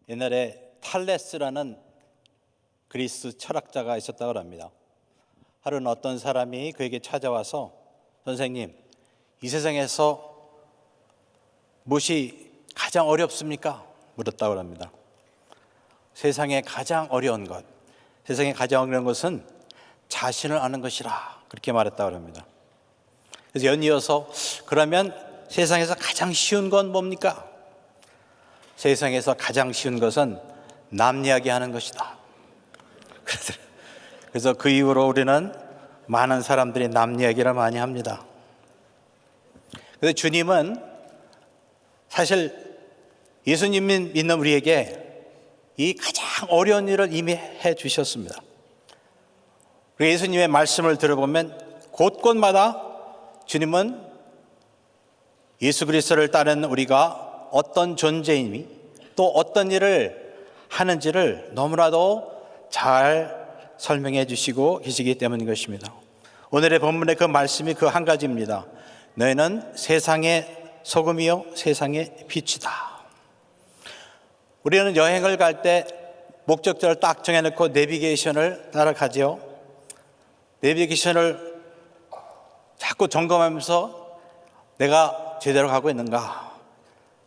옛날에 탈레스라는 그리스 철학자가 있었다고 합니다. 하루는 어떤 사람이 그에게 찾아와서 선생님, 이 세상에서 무엇이 가장 어렵습니까? 물었다고 합니다. 세상에 가장 어려운 것, 세상에 가장 어려운 것은 자신을 아는 것이라 그렇게 말했다고 합니다. 그래서 연이어서 그러면 세상에서 가장 쉬운 건 뭡니까? 세상에서 가장 쉬운 것은 남 이야기하는 것이다. 그래서 그 이후로 우리는 많은 사람들이 남 이야기를 많이 합니다. 그래서 주님은 사실 예수님 믿는 우리에게 이 가장 어려운 일을 이미 해 주셨습니다. 우리 예수님의 말씀을 들어보면 곳곳마다 주님은 예수 그리스도를 따르는 우리가 어떤 존재이니 또 어떤 일을 하는지를 너무나도 잘 설명해 주시고 계시기 때문인 것입니다. 오늘의 본문의 그 말씀이 그 한 가지입니다. 너희는 세상의 소금이요 세상의 빛이다. 우리는 여행을 갈 때 목적지를 딱 정해놓고 내비게이션을 따라가지요. 내비게이션을 자꾸 점검하면서 내가 제대로 가고 있는가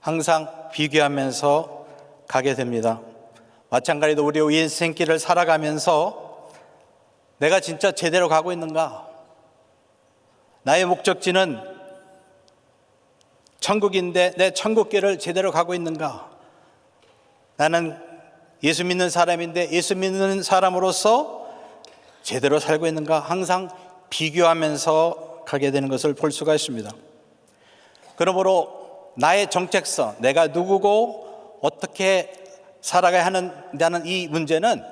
항상 비교하면서 가게 됩니다. 마찬가지로 우리 인생길을 살아가면서 내가 진짜 제대로 가고 있는가, 나의 목적지는 천국인데 내 천국길을 제대로 가고 있는가, 나는 예수 믿는 사람인데 예수 믿는 사람으로서 제대로 살고 있는가 항상 비교하면서 가게 되는 것을 볼 수가 있습니다. 그러므로 나의 정체성, 내가 누구고 어떻게 살아가야 하는다는 이 문제는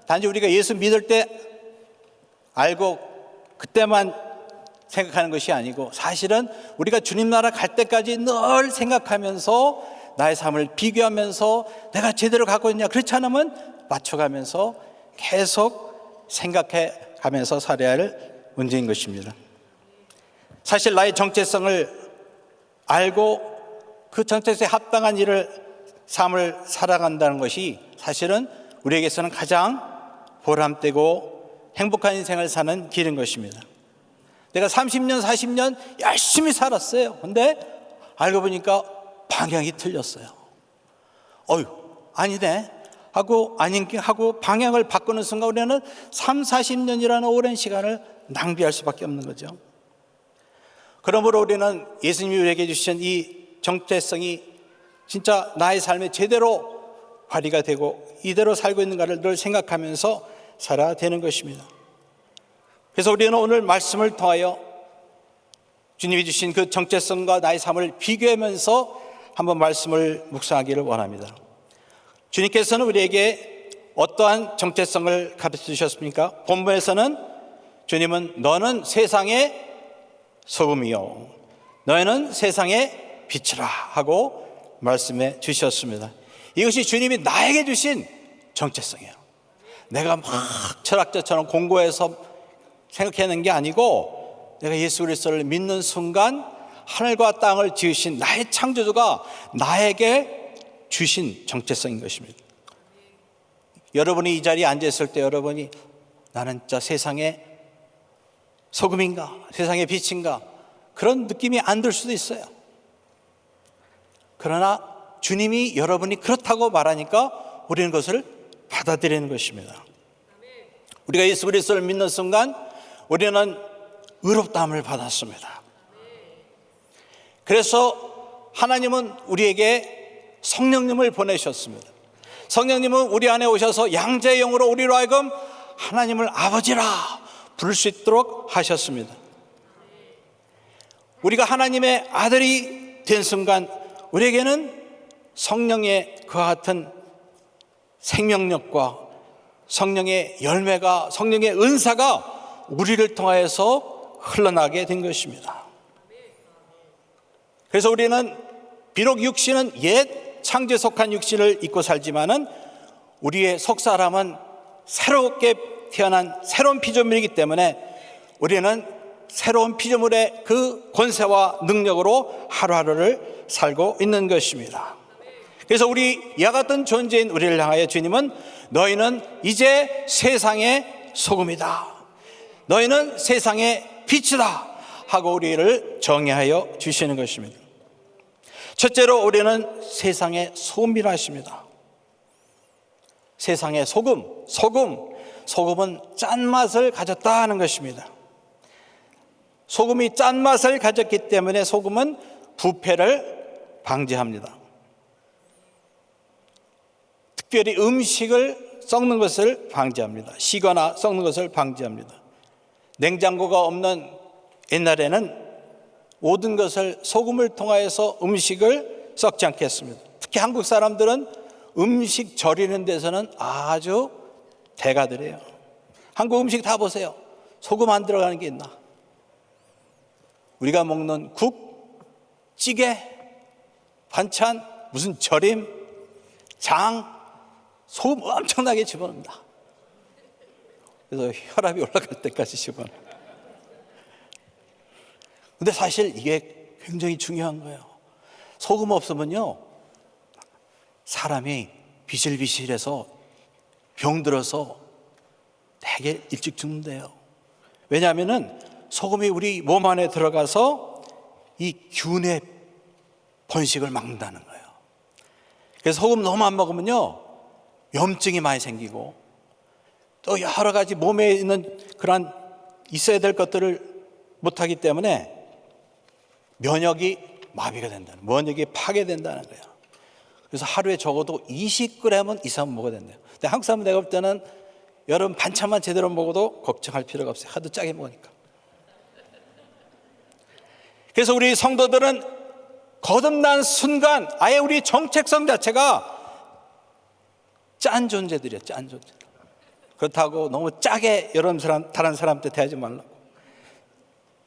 단지 우리가 예수 믿을 때 알고 그때만 생각하는 것이 아니고 사실은 우리가 주님 나라 갈 때까지 늘 생각하면서 나의 삶을 비교하면서 내가 제대로 가고 있냐, 그렇지 않으면 맞춰가면서 계속 생각해 가면서 살아야 할 문제인 것입니다. 사실 나의 정체성을 알고 그 정체성에 합당한 삶을 살아간다는 것이 사실은 우리에게서는 가장 보람되고 행복한 인생을 사는 길인 것입니다. 내가 30년, 40년 열심히 살았어요. 근데 알고 보니까 방향이 틀렸어요. 아니네 하고 방향을 바꾸는 순간 우리는 3, 40년이라는 오랜 시간을 낭비할 수밖에 없는 거죠. 그러므로 우리는 예수님이 우리에게 주신 이 정체성이 진짜 나의 삶에 제대로 발휘가 되고 이대로 살고 있는가를 늘 생각하면서 살아야 되는 것입니다. 그래서 우리는 오늘 말씀을 통하여 주님이 주신 그 정체성과 나의 삶을 비교하면서 한번 말씀을 묵상하기를 원합니다. 주님께서는 우리에게 어떠한 정체성을 가르쳐 주셨습니까? 본문에서는 주님은 너는 세상의 소금이요 너희는 세상의 빛이라 하고 말씀해 주셨습니다. 이것이 주님이 나에게 주신 정체성이에요. 내가 막 철학자처럼 공부해서 생각하는 게 아니고 내가 예수 그리스도를 믿는 순간 하늘과 땅을 지으신 나의 창조주가 나에게 주신 정체성인 것입니다. 여러분이 이 자리에 앉아 있을 때 여러분이 나는 진짜 세상의 소금인가, 세상의 빛인가 그런 느낌이 안 들 수도 있어요. 그러나 주님이 여러분이 그렇다고 말하니까 우리는 그것을 받아들이는 것입니다. 우리가 예수 그리스도를 믿는 순간 우리는 의롭다함을 받았습니다. 그래서 하나님은 우리에게 성령님을 보내셨습니다. 성령님은 우리 안에 오셔서 양자의 영으로 우리로 하여금 하나님을 아버지라 부를 수 있도록 하셨습니다. 우리가 하나님의 아들이 된 순간 우리에게는 성령의 그와 같은 생명력과 성령의 열매가, 성령의 은사가 우리를 통하여서 흘러나게 된 것입니다. 그래서 우리는 비록 육신은 옛 창조에 속한 육신을 입고 살지만은 우리의 속사람은 새롭게 태어난 새로운 피조물이기 때문에 우리는 새로운 피조물의 그 권세와 능력으로 하루하루를 살고 있는 것입니다. 그래서 우리 이와 같은 존재인 우리를 향하여 주님은 너희는 이제 세상의 소금이다, 너희는 세상의 빛이다 하고 우리를 정의하여 주시는 것입니다. 첫째로 우리는 세상의 소금이라 하십니다. 세상의 소금은 짠맛을 가졌다 하는 것입니다. 소금이 짠맛을 가졌기 때문에 소금은 부패를 방지합니다. 특별히 음식을 썩는 것을 방지합니다. 시거나 썩는 것을 방지합니다. 냉장고가 없는 옛날에는 모든 것을 소금을 통하여서 음식을 썩지 않게 했습니다. 특히 한국 사람들은 음식 절이는 데서는 아주 대가들이에요. 한국 음식 다 보세요. 소금 안 들어가는 게 있나? 우리가 먹는 국, 찌개, 반찬, 무슨 절임, 장, 소금 엄청나게 집어넣습니다. 그래서 혈압이 올라갈 때까지 집어넣어요. 근데 사실 이게 굉장히 중요한 거예요. 소금 없으면요, 사람이 비실비실해서 병들어서 되게 일찍 죽는데요. 왜냐하면은 소금이 우리 몸 안에 들어가서 이 균의 번식을 막는다는 거예요. 그래서 소금 너무 안 먹으면요, 염증이 많이 생기고 또 여러 가지 몸에 있는 그런 있어야 될 것들을 못하기 때문에 면역이 마비가 된다는, 면역이 파괴된다는 거예요. 그래서 하루에 적어도 20g은 이상 먹어야 된대요. 근데 한국 사람은 내가 볼 때는 여러분 반찬만 제대로 먹어도 걱정할 필요가 없어요. 하도 짜게 먹으니까. 그래서 우리 성도들은 거듭난 순간 아예 우리 정체성 자체가 짠 존재들이에요. 짠 존재. 그렇다고 너무 짜게 다른 사람한테 대하지 말라고.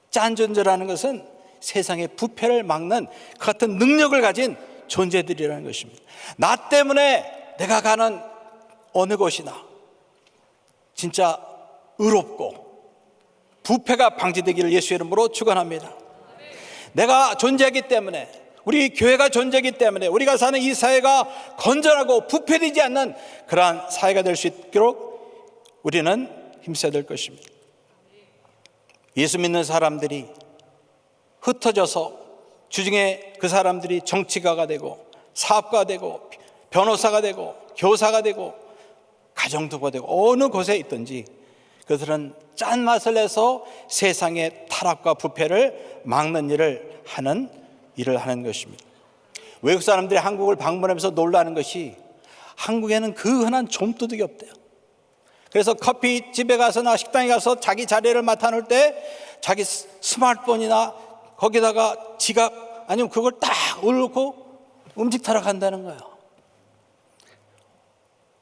짠 존재라는 것은 세상의 부패를 막는 그 같은 능력을 가진 존재들이라는 것입니다. 나 때문에 내가 가는 어느 곳이나 진짜 의롭고 부패가 방지되기를 예수의 이름으로 축원합니다. 내가 존재하기 때문에, 우리 교회가 존재하기 때문에 우리가 사는 이 사회가 건전하고 부패되지 않는 그러한 사회가 될 수 있도록 우리는 힘써야 될 것입니다. 예수 믿는 사람들이 흩어져서 주중에 그 사람들이 정치가가 되고 사업가가 되고 변호사가 되고 교사가 되고 가정주부가 되고 어느 곳에 있든지 그들은 짠맛을 내서 세상의 타락과 부패를 막는 일을 하는 것입니다. 외국 사람들이 한국을 방문하면서 놀라는 것이 한국에는 그 흔한 좀도둑이 없대요. 그래서 커피집에 가서나 식당에 가서 자기 자리를 맡아놓을 때 자기 스마트폰이나 거기다가 지갑 아니면 그걸 딱 올려놓고 음식 타러 간다는 거예요.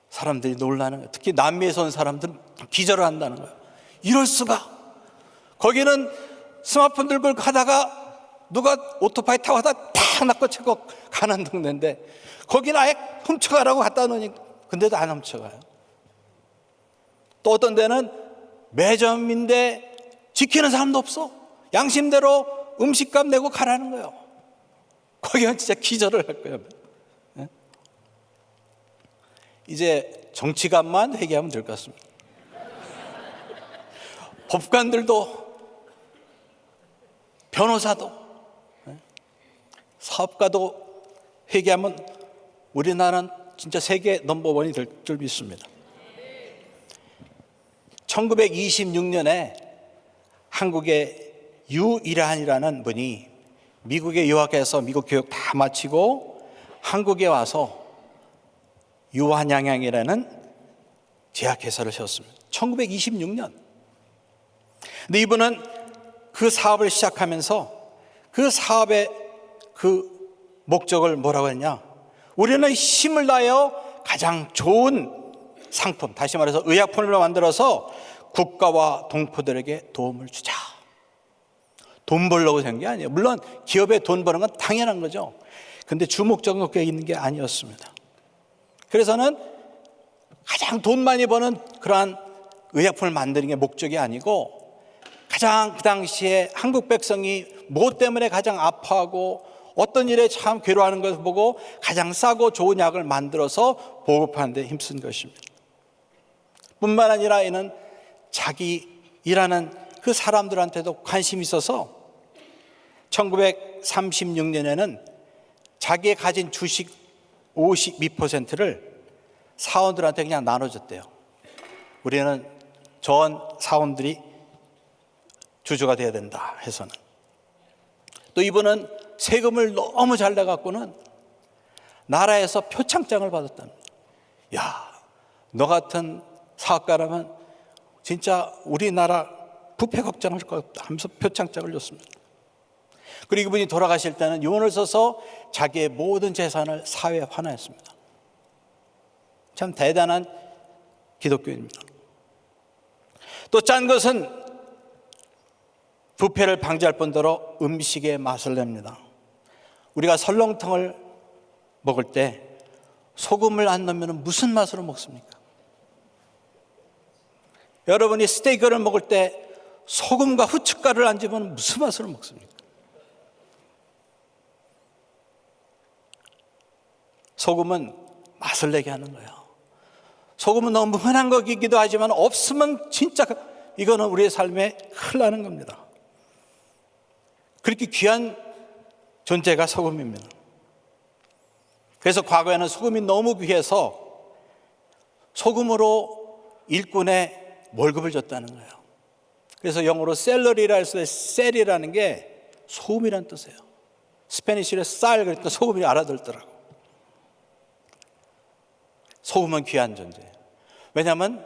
사람들이 놀라는 거예요. 특히 남미에서 온 사람들은 기절을 한다는 거예요. 이럴 수가. 거기는 스마트폰 들고 가다가 누가 오토바이 타고 가다 탁 낚아채고 가는 동네인데 거기는 아예 훔쳐가라고 갖다 놓으니 근데도 안 훔쳐가요. 또 어떤 데는 매점인데 지키는 사람도 없어. 양심대로 음식값 내고 가라는 거예요. 거기는 진짜 기절을 할 거예요. 네? 이제 정치관만 회개하면 될 것 같습니다. 법관들도, 변호사도, 사업가도 회개하면 우리나라는 진짜 세계 넘버원이 될 줄 믿습니다. 1926년에 한국의 유일한이라는 분이 미국에 유학해서 미국 교육 다 마치고 한국에 와서 유한양양이라는 제약회사를 세웠습니다. 1926년. 근데 이분은 그 사업을 시작하면서 그 사업의 그 목적을 뭐라고 했냐? 우리는 힘을 다하여 가장 좋은 상품, 다시 말해서 의약품을 만들어서 국가와 동포들에게 도움을 주자. 돈 벌려고 한 게 아니에요. 물론 기업에 돈 버는 건 당연한 거죠. 근데 주목적인 것에 있는 게 아니었습니다. 그래서는 가장 돈 많이 버는 그러한 의약품을 만드는 게 목적이 아니고 가장 그 당시에 한국 백성이 뭐 때문에 가장 아파하고 어떤 일에 참 괴로워하는 것을 보고 가장 싸고 좋은 약을 만들어서 보급하는 데 힘쓴 것입니다. 뿐만 아니라 이는 자기 일하는 그 사람들한테도 관심이 있어서 1936년에는 자기의 가진 주식 52%를 사원들한테 그냥 나눠줬대요. 우리는 전 사원들이 주주가 돼야 된다 해서는. 또 이분은 세금을 너무 잘 내갖고는 나라에서 표창장을 받았답니다. 야, 너 같은 사업가라면 진짜 우리나라 부패 걱정할 것 없다 하면서 표창장을 줬습니다. 그리고 이분이 돌아가실 때는 유언을 써서 자기의 모든 재산을 사회에 환원했습니다. 참 대단한 기독교인입니다. 또 짠 것은 부패를 방지할 뿐더러 음식의 맛을 냅니다. 우리가 설렁탕을 먹을 때 소금을 안 넣으면 무슨 맛으로 먹습니까? 여러분이 스테이크를 먹을 때 소금과 후춧가루를 안 집으면 무슨 맛으로 먹습니까? 소금은 맛을 내게 하는 거예요. 소금은 너무 흔한 것이기도 하지만 없으면 진짜 이거는 우리의 삶에 큰일 나는 겁니다. 그렇게 귀한 존재가 소금입니다. 그래서 과거에는 소금이 너무 귀해서 소금으로 일꾼의 월급을 줬다는 거예요. 그래서 영어로 셀러리라 해서 셀이라는 게 소금이라는 뜻이에요. 스페니쉬로 쌀 그러니까 소금이 알아들더라고. 소금은 귀한 존재예요. 왜냐하면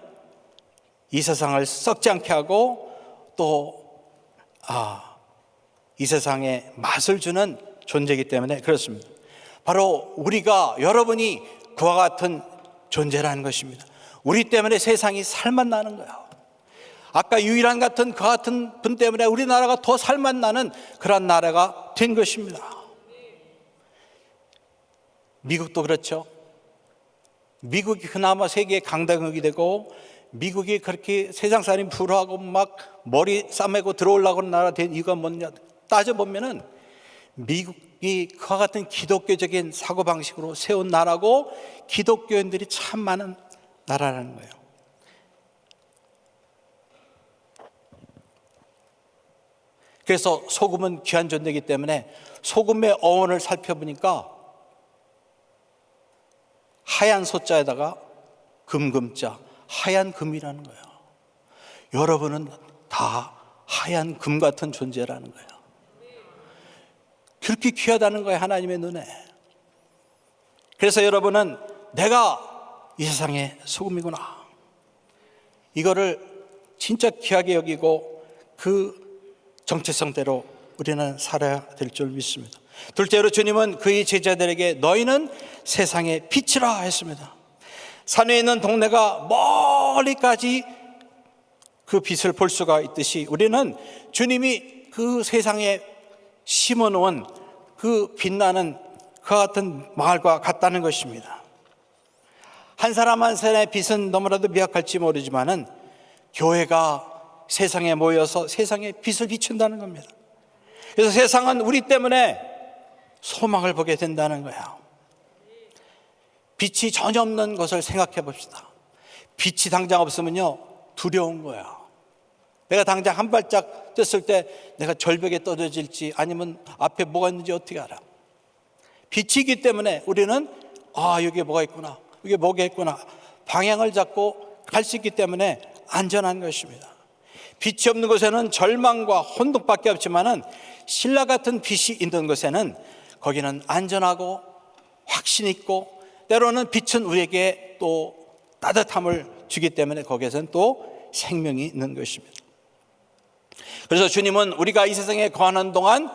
이 세상을 썩지 않게 하고 또 이 세상에 맛을 주는 존재이기 때문에 그렇습니다. 바로 우리가 여러분이 그와 같은 존재라는 것입니다. 우리 때문에 세상이 살맛 나는 거예요. 아까 유일한 같은 그 같은 분 때문에 우리나라가 더 살맛 나는 그런 나라가 된 것입니다. 미국도 그렇죠. 미국이 그나마 세계의 강대국이 되고 미국이 그렇게 세상 사람이 부러워하고 막 머리 싸매고 들어오려고 하는 나라 된 이유가 뭐냐 따져보면은 미국이 그와 같은 기독교적인 사고방식으로 세운 나라고 기독교인들이 참 많은 나라라는 거예요. 그래서 소금은 귀한 존재이기 때문에 소금의 어원을 살펴보니까 하얀 소자에다가 금금자, 하얀 금이라는 거예요. 여러분은 다 하얀 금 같은 존재라는 거예요. 그렇게 귀하다는 거예요, 하나님의 눈에. 그래서 여러분은 내가 이 세상의 소금이구나. 이거를 진짜 귀하게 여기고 그 정체성대로 우리는 살아야 될 줄 믿습니다. 둘째로 주님은 그의 제자들에게 너희는 세상의 빛이라 했습니다. 산에 있는 동네가 멀리까지 그 빛을 볼 수가 있듯이 우리는 주님이 그 세상에 심어놓은 그 빛나는 그 같은 마을과 같다는 것입니다. 한 사람 한 사람의 빛은 너무나도 미약할지 모르지만은 교회가 세상에 모여서 세상에 빛을 비춘다는 겁니다. 그래서 세상은 우리 때문에 소망을 보게 된다는 거예요. 빛이 전혀 없는 것을 생각해 봅시다. 빛이 당장 없으면요 두려운 거예요. 내가 당장 한 발짝 뛰었을 때 내가 절벽에 떨어질지 아니면 앞에 뭐가 있는지 어떻게 알아? 빛이 있기 때문에 우리는 여기에 뭐가 있구나, 여기에 뭐가 있구나 방향을 잡고 갈 수 있기 때문에 안전한 것입니다. 빛이 없는 곳에는 절망과 혼돈밖에 없지만은 신라 같은 빛이 있는 곳에는 거기는 안전하고 확신 있고 때로는 빛은 우리에게 또 따뜻함을 주기 때문에 거기에서는 또 생명이 있는 것입니다. 그래서 주님은 우리가 이 세상에 거하는 동안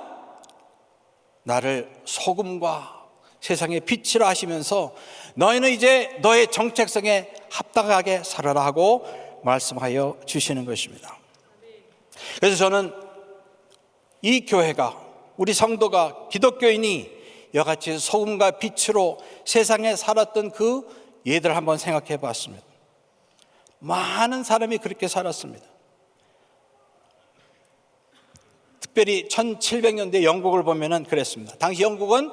나를 소금과 세상의 빛이라 하시면서 너희는 이제 너의 정체성에 합당하게 살아라 하고 말씀하여 주시는 것입니다. 그래서 저는 이 교회가 우리 성도가 기독교인이 여같이 소금과 빛으로 세상에 살았던 그 예들을 한번 생각해 봤습니다. 많은 사람이 그렇게 살았습니다. 특별히 1700년대 영국을 보면은 그랬습니다. 당시 영국은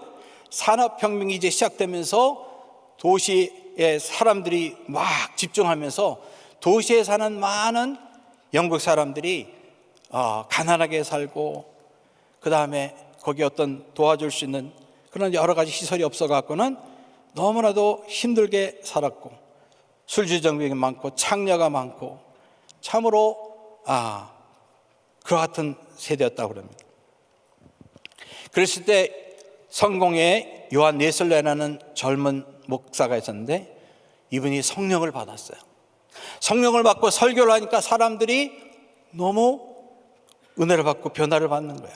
산업혁명이 이제 시작되면서 도시에 사람들이 막 집중하면서 도시에 사는 많은 영국 사람들이 가난하게 살고, 그 다음에 거기 어떤 도와줄 수 있는 그런 여러 가지 시설이 없어갖고는 너무나도 힘들게 살았고, 술주정뱅이 많고 창녀가 많고, 참으로 그와 같은 세대였다고 합니다. 그랬을 때 성공의 요한 웨슬레라는 젊은 목사가 있었는데, 이분이 성령을 받았어요. 성령을 받고 설교를 하니까 사람들이 너무 은혜를 받고 변화를 받는 거예요.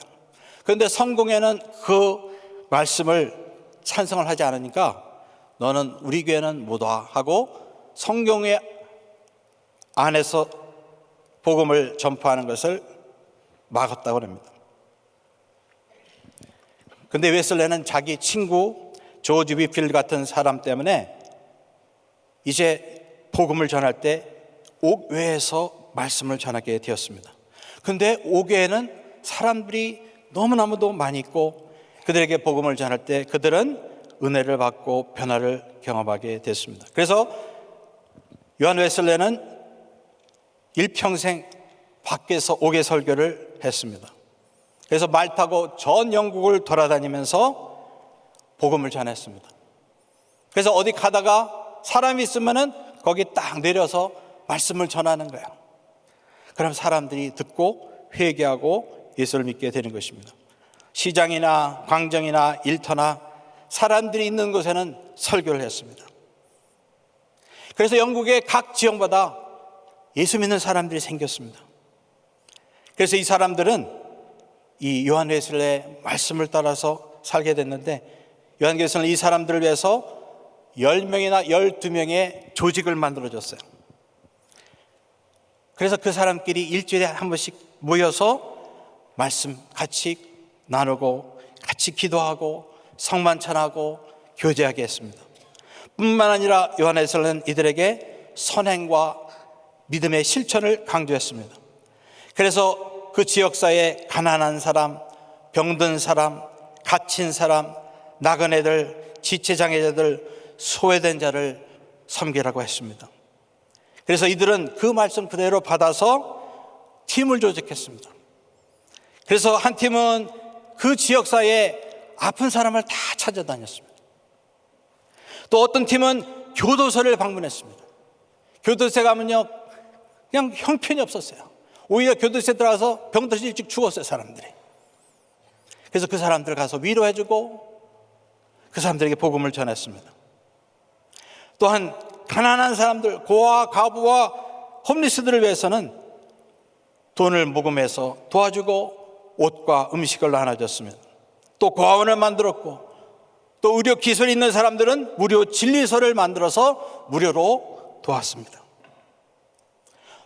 그런데 성공회는 그 말씀을 찬성을 하지 않으니까 너는 우리 교회는 못 와 하고 성경회 안에서 복음을 전파하는 것을 막았다고 합니다. 그런데 웨슬레는 자기 친구 조지 위필 같은 사람 때문에 이제 복음을 전할 때 옥외에서 말씀을 전하게 되었습니다. 그런데 옥외에는 사람들이 너무나도 많이 있고, 그들에게 복음을 전할 때 그들은 은혜를 받고 변화를 경험하게 됐습니다. 그래서 요한 웨슬레는 일평생 밖에서 옥외 설교를 했습니다. 그래서 말 타고 전 영국을 돌아다니면서 복음을 전했습니다. 그래서 어디 가다가 사람이 있으면은 거기 딱 내려서 말씀을 전하는 거예요. 그럼 사람들이 듣고 회개하고 예수를 믿게 되는 것입니다. 시장이나 광장이나 일터나 사람들이 있는 곳에는 설교를 했습니다. 그래서 영국의 각 지역마다 예수 믿는 사람들이 생겼습니다. 그래서 이 사람들은 이 요한 웨슬레의 말씀을 따라서 살게 됐는데, 요한 웨슬레는 이 사람들을 위해서 10명이나 12명의 조직을 만들어줬어요. 그래서 그 사람끼리 일주일에 한 번씩 모여서 말씀 같이 나누고 같이 기도하고 성만찬하고 교제하게 했습니다. 뿐만 아니라 요한 웨슬레는 이들에게 선행과 믿음의 실천을 강조했습니다. 그래서 그 지역사회에 가난한 사람, 병든 사람, 갇힌 사람, 나그네들, 지체장애자들, 소외된 자를 섬기라고 했습니다. 그래서 이들은 그 말씀 그대로 받아서 팀을 조직했습니다. 그래서 한 팀은 그 지역사회에 아픈 사람을 다 찾아다녔습니다. 또 어떤 팀은 교도소를 방문했습니다. 교도소에 가면요, 그냥 형편이 없었어요. 오히려 교도소에 들어가서 병들어서 일찍 죽었어요, 사람들이. 그래서 그 사람들 가서 위로해주고 그 사람들에게 복음을 전했습니다. 또한 가난한 사람들, 고아, 가부와 홈리스들을 위해서는 돈을 모금해서 도와주고 옷과 음식을 나눠줬습니다. 또 고아원을 만들었고, 또 의료 기술이 있는 사람들은 무료 진리소를 만들어서 무료로 도왔습니다.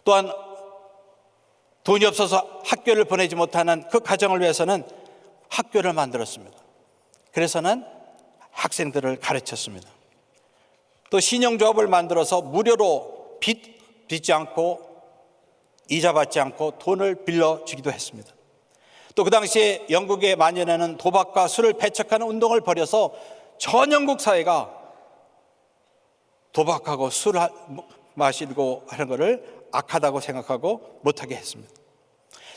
또한 돈이 없어서 학교를 보내지 못하는 그 가정을 위해서는 학교를 만들었습니다. 그래서는 학생들을 가르쳤습니다. 또 신용조합을 만들어서 무료로 빚지 않고 이자 받지 않고 돈을 빌려주기도 했습니다. 또 그 당시에 영국의 만연하는 도박과 술을 배척하는 운동을 벌여서 전 영국 사회가 도박하고 술 마시고 하는 것을 악하다고 생각하고 못하게 했습니다.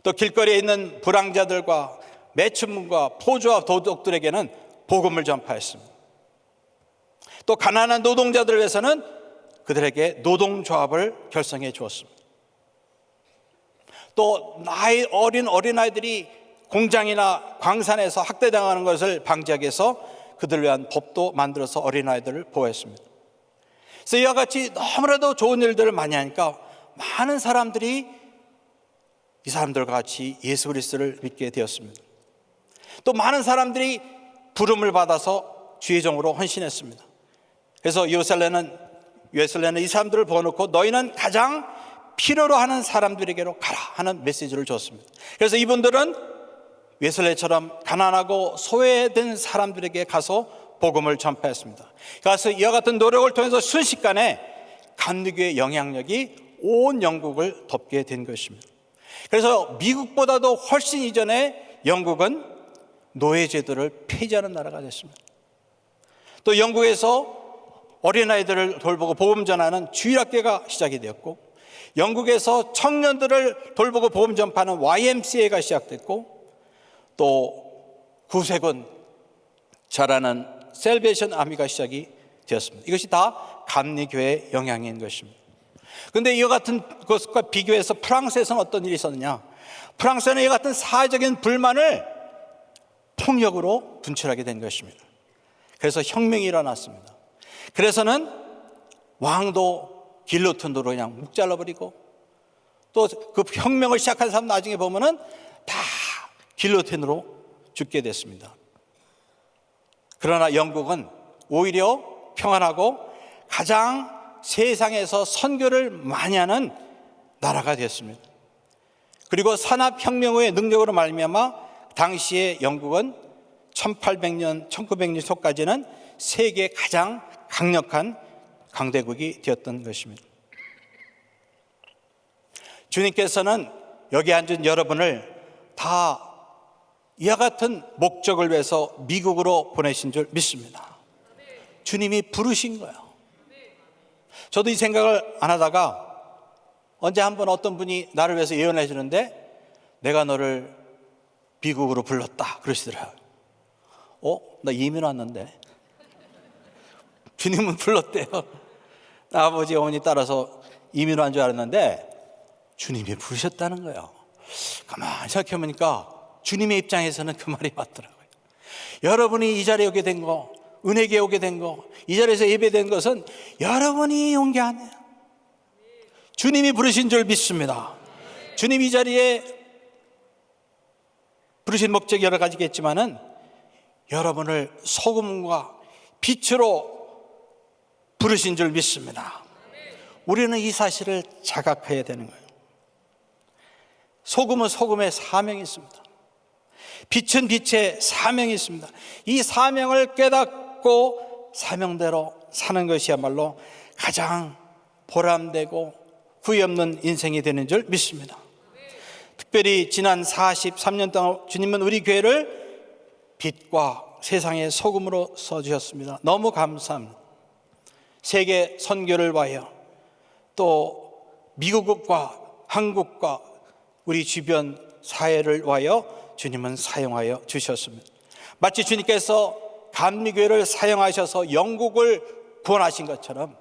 또 길거리에 있는 불황자들과 매춘문과 포주와 도둑들에게는 복음을 전파했습니다. 또 가난한 노동자들을 위해서는 그들에게 노동조합을 결성해 주었습니다. 또 어린 어린아이들이 공장이나 광산에서 학대당하는 것을 방지하기 위해서 그들을 위한 법도 만들어서 어린아이들을 보호했습니다. 그래서 이와 같이 너무나도 좋은 일들을 많이 하니까 많은 사람들이 이 사람들과 같이 예수 그리스도를 믿게 되었습니다. 또 많은 사람들이 부름을 받아서 주의 종으로 헌신했습니다. 그래서 웨슬레는 이 사람들을 보아놓고 너희는 가장 필요로 하는 사람들에게로 가라 하는 메시지를 줬습니다. 그래서 이분들은 웨슬레처럼 가난하고 소외된 사람들에게 가서 복음을 전파했습니다. 그래서 이와 같은 노력을 통해서 순식간에 감리교의 영향력이 온 영국을 덮게 된 것입니다. 그래서 미국보다도 훨씬 이전에 영국은 노예제도를 폐지하는 나라가 됐습니다. 또 영국에서 어린아이들을 돌보고 복음 전하는 주일학교가 시작이 되었고, 영국에서 청년들을 돌보고 복음 전파하는 YMCA가 시작됐고, 또 구세군 잘하는 셀베이션 아미가 시작이 되었습니다. 이것이 다 감리교회의 영향인 것입니다. 그런데 이와 같은 것과 비교해서 프랑스에서는 어떤 일이 있었느냐? 프랑스는 이와 같은 사회적인 불만을 폭력으로 분출하게 된 것입니다. 그래서 혁명이 일어났습니다. 그래서는 왕도 길로틴으로 그냥 묵 잘라버리고, 또 그 혁명을 시작한 사람 나중에 보면은 다 길로틴으로 죽게 됐습니다. 그러나 영국은 오히려 평안하고 가장 세상에서 선교를 많이 하는 나라가 됐습니다. 그리고 산업혁명의 능력으로 말미암아 당시에 영국은 1800년, 1900년 초까지는 세계 가장 강력한 강대국이 되었던 것입니다. 주님께서는 여기 앉은 여러분을 다 이와 같은 목적을 위해서 미국으로 보내신 줄 믿습니다. 주님이 부르신 거예요. 저도 이 생각을 안 하다가 언제 한번 어떤 분이 나를 위해서 예언해 주는데, 내가 너를 미국으로 불렀다 그러시더라고요. 나 이민 왔는데. 주님은 불렀대요. 아버지 어머니 따라서 이민 온 줄 알았는데 주님이 부르셨다는 거예요. 가만히 생각해보니까 주님의 입장에서는 그 말이 맞더라고요. 여러분이 이 자리에 오게 된 거, 은혜교에 오게 된 거, 이 자리에서 예배된 것은 여러분이 온 게 아니에요. 주님이 부르신 줄 믿습니다. 주님 이 자리에 부르신 목적이 여러 가지겠지만은 여러분을 소금과 빛으로 부르신 줄 믿습니다. 우리는 이 사실을 자각해야 되는 거예요. 소금은 소금의 사명이 있습니다. 빛은 빛의 사명이 있습니다. 이 사명을 깨닫고 사명대로 사는 것이야말로 가장 보람되고 후회 없는 인생이 되는 줄 믿습니다. 특별히 지난 43년 동안 주님은 우리 교회를 빛과 세상의 소금으로 써주셨습니다. 너무 감사합니다. 세계 선교를 위하여, 또 미국과 한국과 우리 주변 사회를 위하여 주님은 사용하여 주셨습니다. 마치 주님께서 감리교회를 사용하셔서 영국을 구원하신 것처럼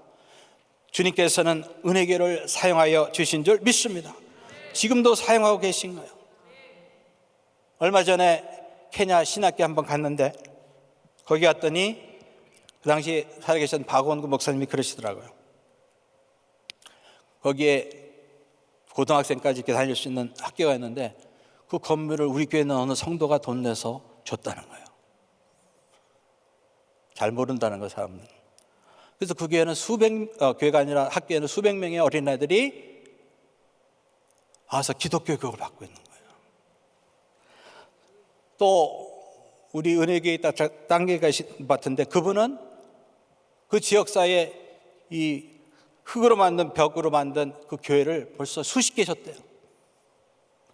주님께서는 은혜교회를 사용하여 주신 줄 믿습니다. 지금도 사용하고 계신 거예요. 얼마 전에 케냐 신학교 한번 갔는데 거기 갔더니 그 당시 살아계신 박원구 목사님이 그러시더라고요. 거기에 고등학생까지 이렇게 다닐 수 있는 학교가 있는데 그 건물을 우리 교회 있는 어느 성도가 돈 내서 줬다는 거예요. 잘 모른다는 거, 사람들. 그래서 그 교회는 교회가 아니라 학교에는 수백 명의 어린아이들이 와서 기독교 교육을 받고 있는 거예요. 또 우리 은혜교회 딴게 가신 같은데 그분은 그 지역사회에 이 흙으로 만든 벽으로 만든 그 교회를 벌써 수십 개 줬대요.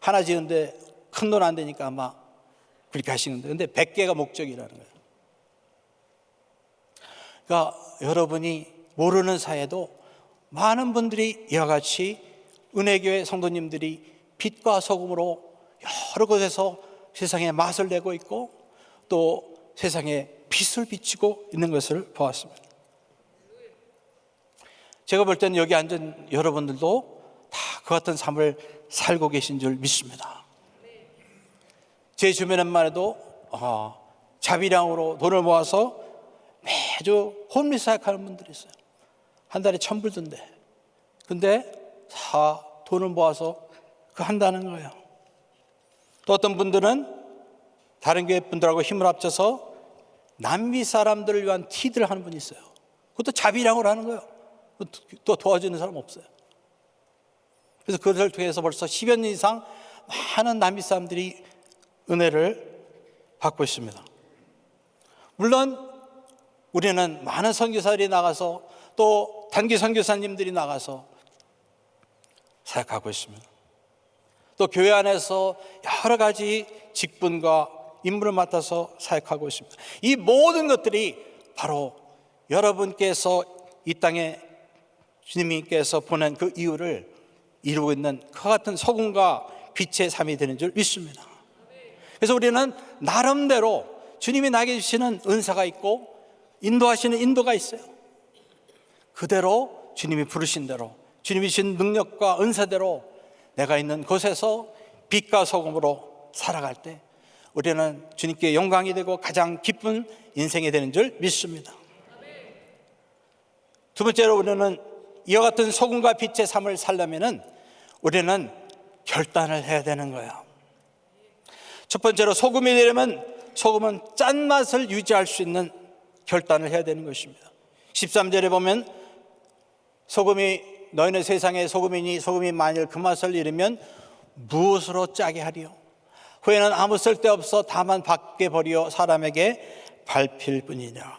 하나 지는데 큰 돈 안 되니까 아마 그렇게 하시는데, 근데 100개가 목적이라는 거예요. 그러니까 여러분이 모르는 사이에도 많은 분들이 이와 같이 은혜교회 성도님들이 빛과 소금으로 여러 곳에서 세상에 맛을 내고 있고 또 세상에 빛을 비치고 있는 것을 보았습니다. 제가 볼 때는 여기 앉은 여러분들도 다 그 같은 삶을 살고 계신 줄 믿습니다. 제 주변에만 해도 자비량으로 돈을 모아서 매주 홈리스 사역하는 분들이 있어요. 한 달에 1,000불 든대. 근데 다 돈을 모아서 그 한다는 거예요. 또 어떤 분들은 다른 교회 분들하고 힘을 합쳐서 남미 사람들을 위한 티들을 하는 분이 있어요. 그것도 자비량으로 하는 거예요. 또 도와주는 사람 없어요. 그래서 그것을 통해서 벌써 10여 년 이상 많은 남미 사람들이 은혜를 받고 있습니다. 물론 우리는 많은 선교사들이 나가서 또 단기 선교사님들이 나가서 사역하고 있습니다. 또 교회 안에서 여러 가지 직분과 임무를 맡아서 사역하고 있습니다. 이 모든 것들이 바로 여러분께서 이 땅에 주님께서 보낸 그 이유를 이루고 있는 그와 같은 소금과 빛의 삶이 되는 줄 믿습니다. 그래서 우리는 나름대로 주님이 나에게 주시는 은사가 있고 인도하시는 인도가 있어요. 그대로 주님이 부르신 대로, 주님이 주신 능력과 은사대로 내가 있는 곳에서 빛과 소금으로 살아갈 때 우리는 주님께 영광이 되고 가장 기쁜 인생이 되는 줄 믿습니다. 두 번째로 우리는 이와 같은 소금과 빛의 삶을 살려면 우리는 결단을 해야 되는 거예요. 첫 번째로 소금이 되려면 소금은 짠맛을 유지할 수 있는 결단을 해야 되는 것입니다. 13절에 보면 소금이 너희는 세상의 소금이니 소금이 만일 그 맛을 잃으면 무엇으로 짜게 하리요? 후에는 아무 쓸데없어 다만 밖에 버리어 사람에게 밟힐 뿐이냐.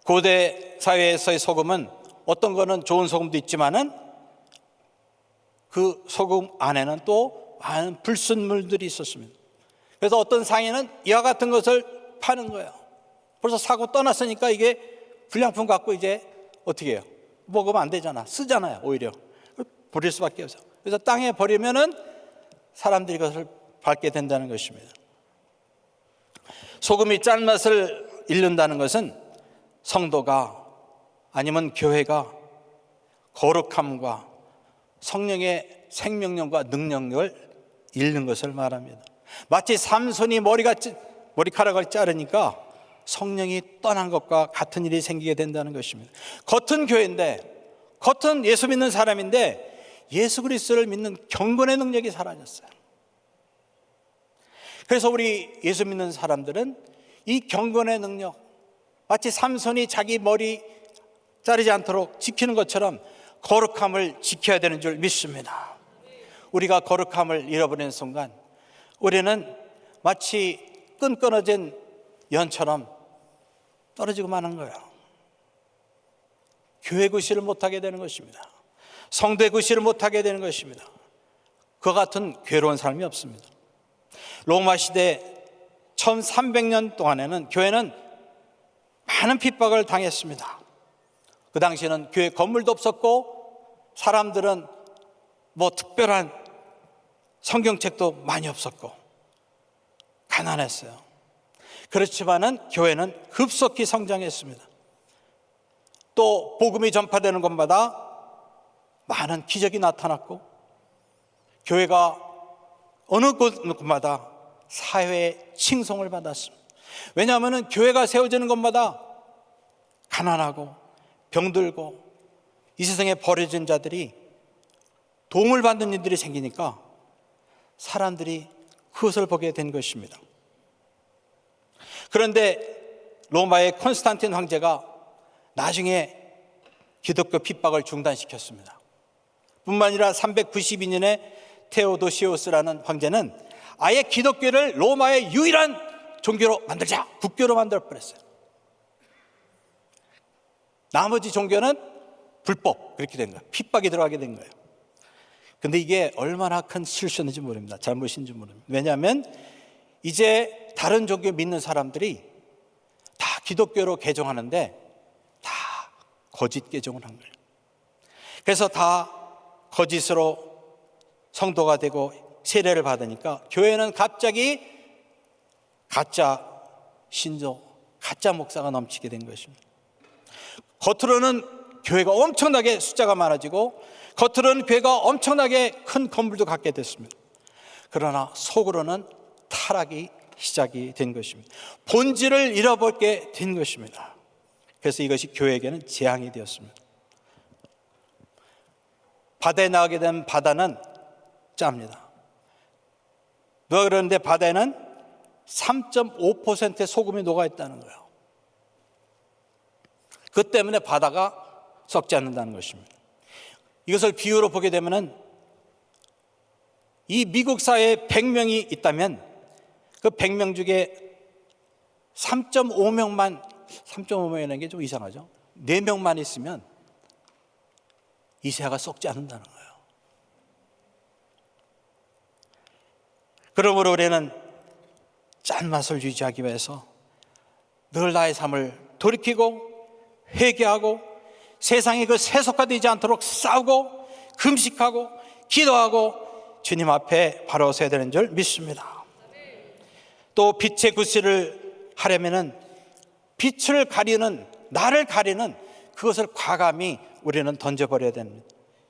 고대 사회에서의 소금은 어떤 거는 좋은 소금도 있지만은 그 소금 안에는 또 많은 불순물들이 있었습니다. 그래서 어떤 상인은 이와 같은 것을 파는 거예요. 벌써 사고 떠났으니까 이게 불량품 갖고 이제 어떻게 해요? 먹으면 안 되잖아. 쓰잖아요. 오히려 버릴 수밖에 없어요. 그래서 땅에 버리면은 사람들이 그것을 밟게 된다는 것입니다. 소금이 짠맛을 잃는다는 것은 성도가 아니면 교회가 거룩함과 성령의 생명력과 능력을 잃는 것을 말합니다. 마치 삼손이 머리카락을 자르니까 성령이 떠난 것과 같은 일이 생기게 된다는 것입니다. 겉은 교회인데, 겉은 예수 믿는 사람인데 예수 그리스도를 믿는 경건의 능력이 사라졌어요. 그래서 우리 예수 믿는 사람들은 이 경건의 능력, 마치 삼손이 자기 머리 자르지 않도록 지키는 것처럼 거룩함을 지켜야 되는 줄 믿습니다. 우리가 거룩함을 잃어버리는 순간 우리는 마치 끈 연처럼 떨어지고 마는 거예요. 교회 구실을 못하게 되는 것입니다. 성도의 구실을 못하게 되는 것입니다. 그와 같은 괴로운 삶이 없습니다. 로마 시대 1300년 동안에는 교회는 많은 핍박을 당했습니다. 그 당시에는 교회 건물도 없었고 사람들은 특별한 성경책도 많이 없었고 가난했어요. 그렇지만은 교회는 급속히 성장했습니다. 또 복음이 전파되는 곳마다 많은 기적이 나타났고 교회가 어느 곳마다 사회의 칭송을 받았습니다. 왜냐하면 교회가 세워지는 곳마다 가난하고 병들고 이 세상에 버려진 자들이 도움을 받는 일들이 생기니까 사람들이 그것을 보게 된 것입니다. 그런데 로마의 콘스탄틴 황제가 나중에 기독교 핍박을 중단시켰습니다. 뿐만 아니라 392년에 테오도시오스라는 황제는 아예 기독교를 로마의 유일한 종교로 만들자, 국교로 만들어 버렸어요. 나머지 종교는 불법, 그렇게 된 거예요. 핍박이 들어가게 된 거예요. 근데 이게 얼마나 큰 실수인지 모릅니다. 잘못인지 모릅니다. 왜냐하면 이제 다른 종교 믿는 사람들이 다 기독교로 개종하는데 다 거짓 개종을 한 거예요. 그래서 다 거짓으로 성도가 되고 세례를 받으니까 교회는 갑자기 가짜 신조, 가짜 목사가 넘치게 된 것입니다. 겉으로는 교회가 엄청나게 숫자가 많아지고 겉으로는 교회가 엄청나게 큰 건물도 갖게 됐습니다. 그러나 속으로는 타락이 시작이 된 것입니다. 본질을 잃어버리게 된 것입니다. 그래서 이것이 교회에게는 재앙이 되었습니다. 바다에 나가게 된 바다는 짭니다. 누가 그러는데 바다에는 3.5%의 소금이 녹아있다는 거예요. 그 때문에 바다가 썩지 않는다는 것입니다. 이것을 비유로 보게 되면 이 미국 사회에 100명이 있다면 그 100명 중에 3.5명이라는 게 좀 이상하죠. 4명만 있으면 이 세계가 썩지 않는다는 거예요. 그러므로 우리는 짠맛을 유지하기 위해서 늘 나의 삶을 돌이키고 회개하고 세상에 그 세속화되지 않도록 싸우고 금식하고 기도하고 주님 앞에 바로 서야 되는 줄 믿습니다. 또 빛의 구실을 하려면은 빛을 가리는, 나를 가리는 그것을 과감히 우리는 던져버려야 됩니다.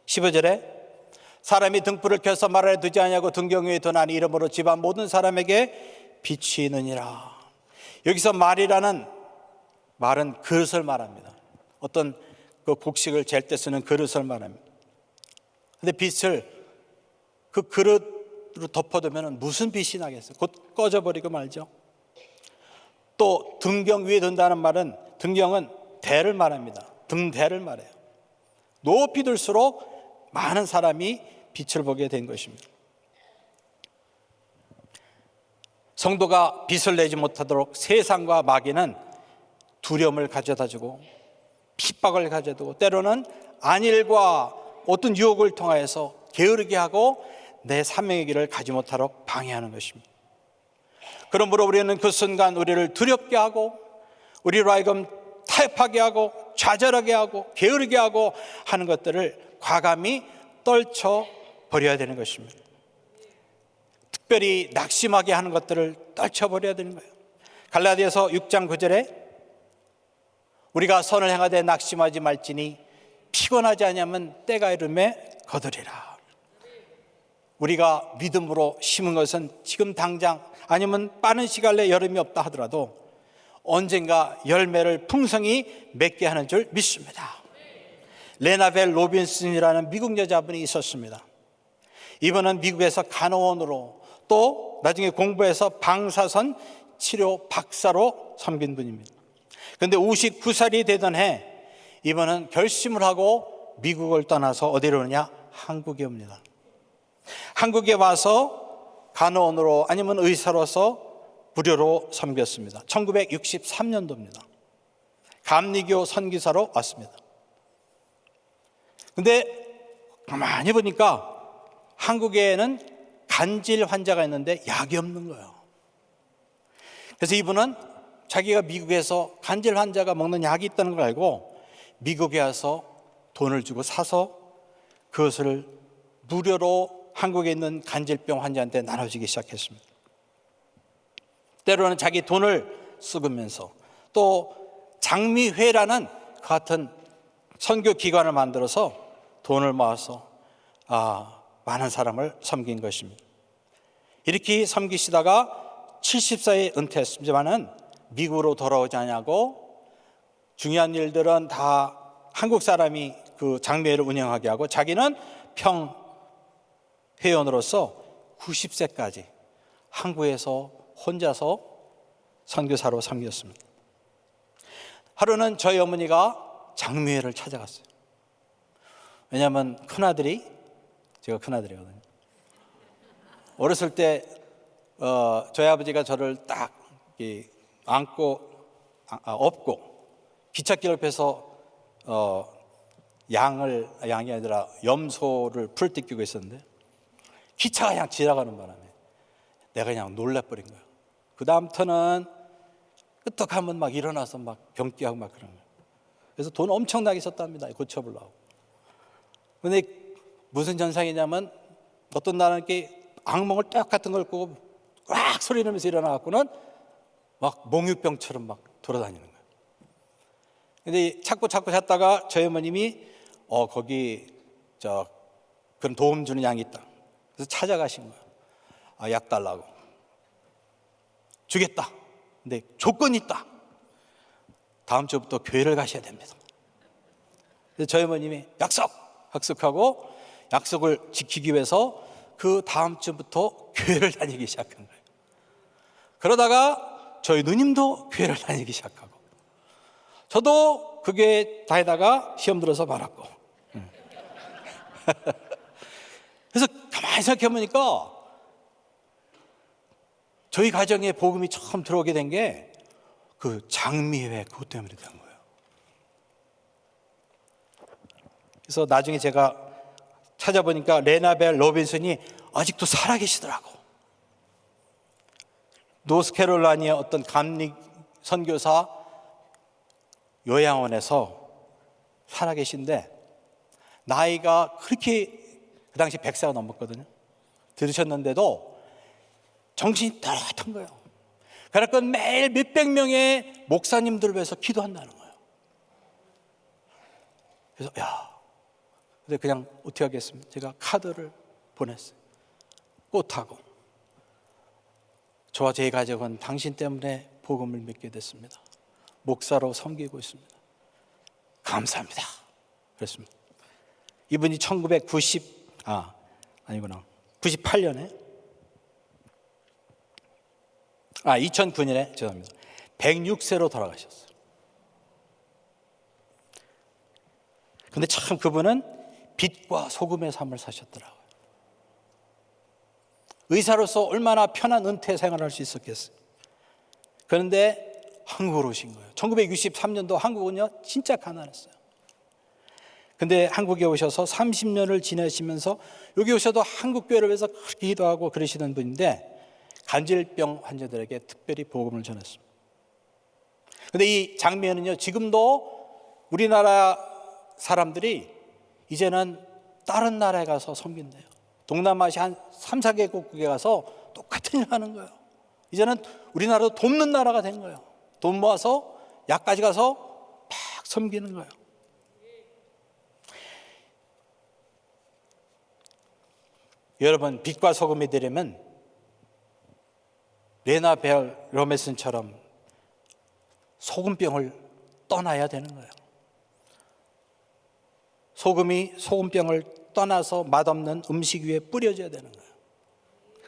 15절에 사람이 등불을 켜서 말 아래 두지 아니하고 등경 위에 두나니 이러므로 집안 모든 사람에게 빛이 있느니라. 여기서 말이라는 말은 그릇을 말합니다. 어떤 그 곡식을 잴 때 쓰는 그릇을 말합니다. 근데 빛을 그 그릇으로 덮어두면 무슨 빛이 나겠어요? 곧 꺼져버리고 말죠. 또 등경 위에 둔다는 말은, 등경은 대를 말합니다. 등대를 말해요. 높이 들수록 많은 사람이 빛을 보게 된 것입니다. 성도가 빛을 내지 못하도록 세상과 마귀는 두려움을 가져다주고 핍박을 가져두고 때로는 안일과 어떤 유혹을 통하여서 게으르게 하고 내 사명의 길을 가지 못하도록 방해하는 것입니다. 그러므로 우리는 그 순간 우리를 두렵게 하고 우리로 하여금 타협하게 하고 좌절하게 하고 게으르게 하고 하는 것들을 과감히 떨쳐버려야 되는 것입니다. 특별히 낙심하게 하는 것들을 떨쳐버려야 되는 거예요. 갈라디아서 6장 9절에 우리가 선을 행하되 낙심하지 말지니 피곤하지 아니하면 때가 이름에 거두리라. 우리가 믿음으로 심은 것은 지금 당장 아니면 빠른 시간 내에 여름이 없다 하더라도 언젠가 열매를 풍성히 맺게 하는 줄 믿습니다. 레나벨 로빈슨이라는 미국 여자분이 있었습니다. 이분은 미국에서 간호원으로 또 나중에 공부해서 방사선 치료 박사로 섬긴 분입니다. 그런데 59살이 되던 해 이분은 결심을 하고 미국을 떠나서 어디로 오느냐? 한국에 옵니다. 한국에 와서 간호원으로 아니면 의사로서 무료로 섬겼습니다. 1963년도입니다. 감리교 선교사로 왔습니다. 근데 가만히 보니까 한국에는 간질 환자가 있는데 약이 없는 거예요. 그래서 이분은 자기가 미국에서 간질 환자가 먹는 약이 있다는 걸 알고 미국에 와서 돈을 주고 사서 그것을 무료로 한국에 있는 간질병 환자한테 나눠주기 시작했습니다. 때로는 자기 돈을 쓰면서 또 장미회라는 그 같은 선교 기관을 만들어서 돈을 모아서 많은 사람을 섬긴 것입니다. 이렇게 섬기시다가 70세에 은퇴했지만은 미국으로 돌아오지 않냐고 중요한 일들은 다 한국 사람이 그 장미회를 운영하게 하고 자기는 평회원으로서 90세까지 한국에서 혼자서 선교사로 섬겼습니다. 하루는 저희 어머니가 장미회를 찾아갔어요. 왜냐하면 큰아들이, 제가 큰아들이거든요. 어렸을 때 저희 아버지가 저를 딱 업고 기찻길 옆에서 양이 아니라 염소를 풀 때 끼고 있었는데 기차가 그냥 지나가는 바람에 내가 그냥 놀라버린 거예요. 그 다음부터는 끄떡하면 막 일어나서 막 병기하고 막 그런 거예요. 그래서 돈 엄청나게 썼답니다. 고쳐보려고. 근데 무슨 현상이냐면 어떤 날은 이렇게 악몽을 똑같은 걸 꾸고 꽉 소리 내면서 일어나갖고는 막 몽유병처럼 막 돌아다니는 거예요. 근데 찾고 찾다가 저희 어머님이 거기 그런 도움 주는 양이 있다. 그래서 찾아가신 거예요. 약 달라고. 주겠다. 근데 조건이 있다. 다음 주부터 교회를 가셔야 됩니다. 그래서 저희 어머님이 약속하고 약속을 지키기 위해서 그 다음 주부터 교회를 다니기 시작한 거예요. 그러다가 저희 누님도 교회를 다니기 시작하고 저도 그 교회 다니다가 시험 들어서 말았고 그래서 가만히 생각해보니까 저희 가정에 복음이 처음 들어오게 된 게 그 장미회 그것 때문에 된 거예요. 그래서 나중에 제가 찾아보니까 레나벨 로빈슨이 아직도 살아계시더라고. 노스캐롤라이나의 어떤 감리 선교사 요양원에서 살아계신데 나이가 그렇게 그 당시 100세가 넘었거든요. 들으셨는데도 정신이 따뜻한 거예요. 그러니까 매일 몇백 명의 목사님들을 위해서 기도한다는 거예요. 그래서 근데 그냥 어떻게 하겠습니까? 제가 카드를 보냈어요. 꽃하고. 저와 제 가족은 당신 때문에 복음을 믿게 됐습니다. 목사로 섬기고 있습니다. 감사합니다. 그랬습니다. 이분이 98년에 2009년에 죄송합니다. 106세로 돌아가셨어요. 근데 참 그분은 빛과 소금의 삶을 사셨더라고요. 의사로서 얼마나 편한 은퇴 생활을 할 수 있었겠어요. 그런데 한국으로 오신 거예요. 1963년도 한국은요 진짜 가난했어요. 근데 한국에 오셔서 30년을 지내시면서 여기 오셔도 한국 교회를 위해서 그렇게 기도하고 그러시는 분인데 간질병 환자들에게 특별히 복음을 전했습니다. 근데 이 장면은요 지금도 우리나라 사람들이 이제는 다른 나라에 가서 섬긴대요. 동남아시아 한 3, 4개국에 가서 똑같은 일을 하는 거예요. 이제는 우리나라도 돕는 나라가 된 거예요. 돈 모아서 약까지 가서 막 섬기는 거예요. 여러분, 빛과 소금이 되려면 레나 벨 로메슨처럼 소금병을 떠나야 되는 거예요. 소금이 소금병을 떠나서 맛없는 음식 위에 뿌려져야 되는 거예요.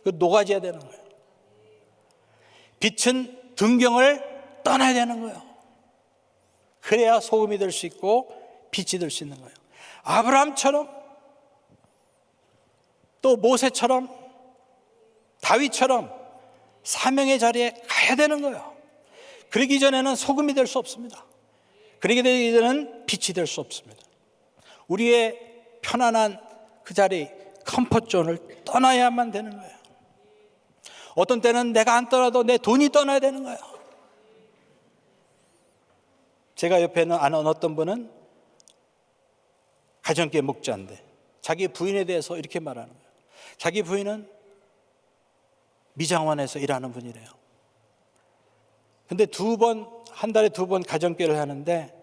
그 녹아져야 되는 거예요. 빛은 등경을 떠나야 되는 거예요. 그래야 소금이 될 수 있고 빛이 될 수 있는 거예요. 아브라함처럼 또 모세처럼 다윗처럼 사명의 자리에 가야 되는 거예요. 그러기 전에는 소금이 될 수 없습니다. 그러기 전에는 빛이 될 수 없습니다. 우리의 편안한 그 자리, 컴포트존을 떠나야만 되는 거예요. 어떤 때는 내가 안 떠나도 내 돈이 떠나야 되는 거예요. 제가 옆에는 아는 어떤 분은 가정교회 목자인데 자기 부인에 대해서 이렇게 말하는 거예요. 자기 부인은 미장원에서 일하는 분이래요. 근데 한 달에 2번 가정교회를 하는데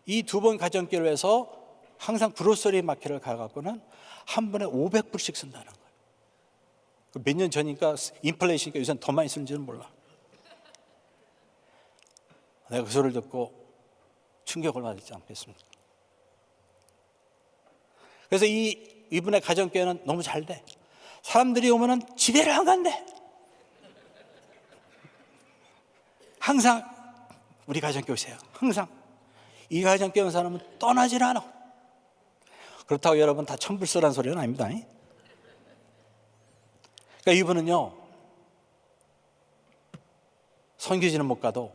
이 2번 가정교회를 해서 항상 그로서리 마켓을 가갖고는 한 번에 500불씩 쓴다는 거예요. 몇 년 전이니까 인플레이션이니까 요새는 더 많이 쓰는지는 몰라. 내가 그 소리를 듣고 충격을 받지 않겠습니까? 그래서 이분의 가정교회는 너무 잘 돼. 사람들이 오면은 집에를 안 간대. 항상 우리 가정교회 오세요. 항상 이 가정교회 온 사람은 떠나질 않아. 그렇다고 여러분 다 천불서란 소리는 아닙니다. 그러니까 이분은요 선교지는 못 가도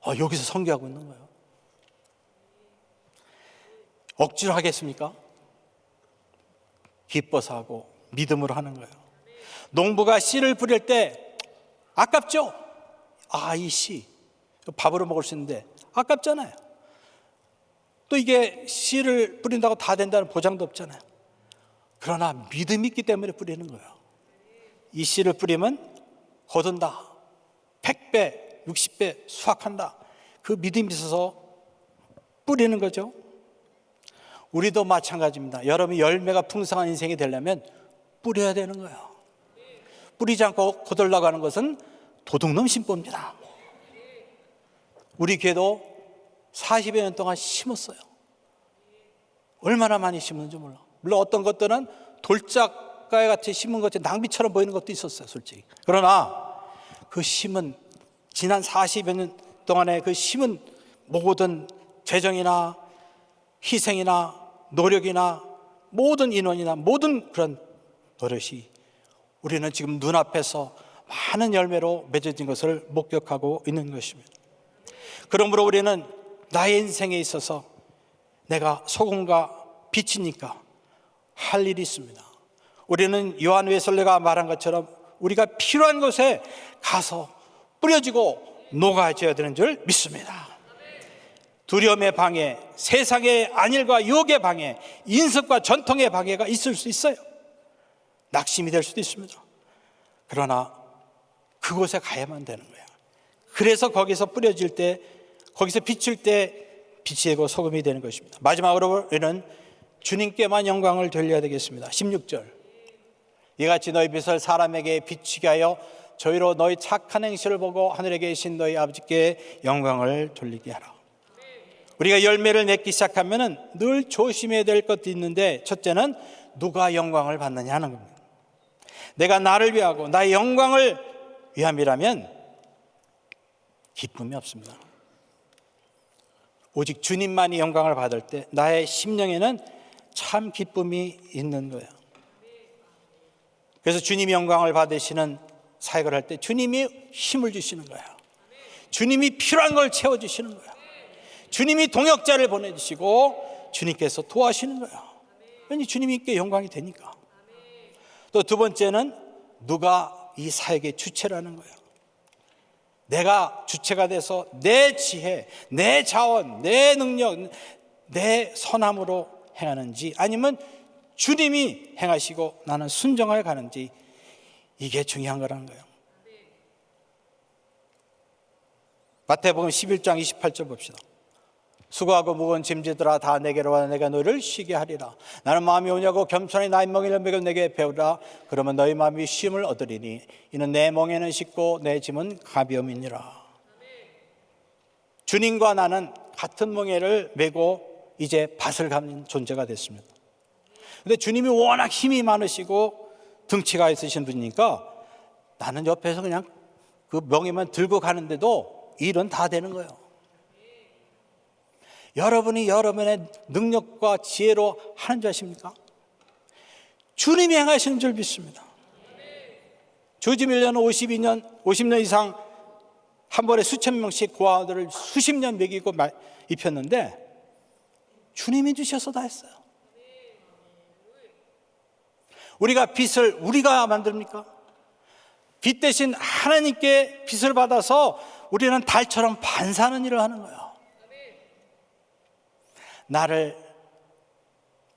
여기서 선교하고 있는 거예요. 억지로 하겠습니까? 기뻐서 하고 믿음으로 하는 거예요. 농부가 씨를 뿌릴 때 아깝죠? 이 씨 밥으로 먹을 수 있는데 아깝잖아요. 또 이게 씨를 뿌린다고 다 된다는 보장도 없잖아요. 그러나 믿음이 있기 때문에 뿌리는 거예요. 이 씨를 뿌리면 거둔다. 100배, 60배 수확한다. 그 믿음이 있어서 뿌리는 거죠. 우리도 마찬가지입니다. 여러분이 열매가 풍성한 인생이 되려면 뿌려야 되는 거예요. 뿌리지 않고 거들나가는 것은 도둑놈 심보입니다. 우리 교회도 40여 년 동안 심었어요. 얼마나 많이 심었는지 몰라. 물론 어떤 것들은 돌짝가에 같이 심은 것이 낭비처럼 보이는 것도 있었어요, 솔직히. 그러나 그 심은 지난 40여 년 동안에 그 심은 모든 재정이나 희생이나 노력이나 모든 인원이나 모든 그런 노릇이 우리는 지금 눈앞에서 많은 열매로 맺어진 것을 목격하고 있는 것입니다. 그러므로 우리는 나의 인생에 있어서 내가 소금과 빛이니까 할 일이 있습니다. 우리는 요한 웨슬레가 말한 것처럼 우리가 필요한 곳에 가서 뿌려지고 녹아져야 되는 줄 믿습니다. 두려움의 방해, 세상의 안일과 유혹의 방해, 인습과 전통의 방해가 있을 수 있어요. 낙심이 될 수도 있습니다. 그러나 그곳에 가야만 되는 거예요. 그래서 거기서 뿌려질 때, 거기서 비칠 때 빛이 되고 소금이 되는 것입니다. 마지막으로 우리는 주님께만 영광을 돌려야 되겠습니다. 16절, 이같이 너희 빛을 사람에게 비치게 하여 저희로 너희 착한 행실을 보고 하늘에 계신 너희 아버지께 영광을 돌리게 하라. 우리가 열매를 맺기 시작하면 늘 조심해야 될 것도 있는데, 첫째는 누가 영광을 받느냐 하는 겁니다. 내가 나를 위하고 나의 영광을 위함이라면 기쁨이 없습니다. 오직 주님만이 영광을 받을 때 나의 심령에는 참 기쁨이 있는 거예요. 그래서 주님이 영광을 받으시는 사역을 할 때 주님이 힘을 주시는 거예요. 주님이 필요한 걸 채워주시는 거예요. 주님이 동역자를 보내주시고 주님께서 도와주시는 거예요. 왠지 주님께 영광이 되니까. 또 두 번째는 누가 이 사역의 주체라는 거예요. 내가 주체가 돼서 내 지혜, 내 자원, 내 능력, 내 선함으로 행하는지, 아니면 주님이 행하시고 나는 순종하여 가는지, 이게 중요한 거라는 거예요. 마태복음 11장 28절 봅시다. 수고하고 무거운 짐지들아 다 내게로 와 내가 너희를 쉬게 하리라. 나는 마음이 오냐고 겸손히 나의 멍에를 매겨 내게 배우라. 그러면 너희 마음이 쉼을 얻으리니 이는 내 멍에는 쉽고 내 짐은 가벼움이니라. 주님과 나는 같은 멍에를 메고 이제 밭을 갚는 존재가 됐습니다. 그런데 주님이 워낙 힘이 많으시고 등치가 있으신 분이니까 나는 옆에서 그냥 그 멍에만 들고 가는데도 일은 다 되는 거예요. 여러분이 여러분의 능력과 지혜로 하는 줄 아십니까? 주님이 행하시는 줄 믿습니다. 조지 밀러는 50년 이상 한 번에 수천 명씩 고아들을 수십 년 먹이고 입혔는데 주님이 주셔서 다 했어요. 우리가 빛을 우리가 만듭니까? 빛 대신 하나님께 빛을 받아서 우리는 달처럼 반사하는 일을 하는 거예요. 나를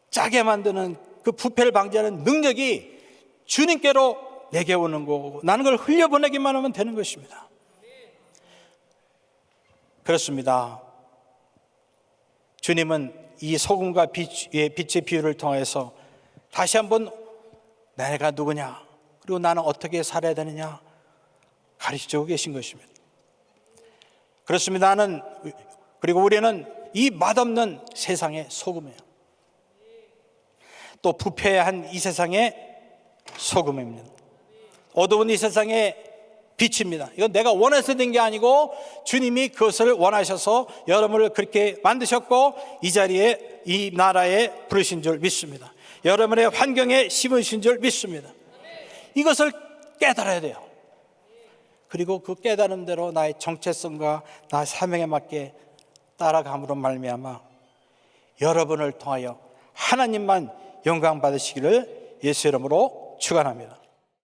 짜게 만드는 그 부패를 방지하는 능력이 주님께로 내게 오는 거고 나는 그걸 흘려보내기만 하면 되는 것입니다. 그렇습니다. 주님은 이 소금과 빛의 비유를 통해서 다시 한번 내가 누구냐, 그리고 나는 어떻게 살아야 되느냐 가르쳐주고 계신 것입니다. 그렇습니다. 그리고 우리는 이 맛없는 세상의 소금이에요. 또 부패한 이 세상의 소금입니다. 어두운 이 세상의 빛입니다. 이건 내가 원해서 된 게 아니고 주님이 그것을 원하셔서 여러분을 그렇게 만드셨고 이 자리에 이 나라에 부르신 줄 믿습니다. 여러분의 환경에 심으신 줄 믿습니다. 이것을 깨달아야 돼요. 그리고 그 깨달은 대로 나의 정체성과 나의 사명에 맞게 따라감으로 말미암아 여러분을 통하여 하나님만 영광 받으시기를 예수 이름으로 축원합니다.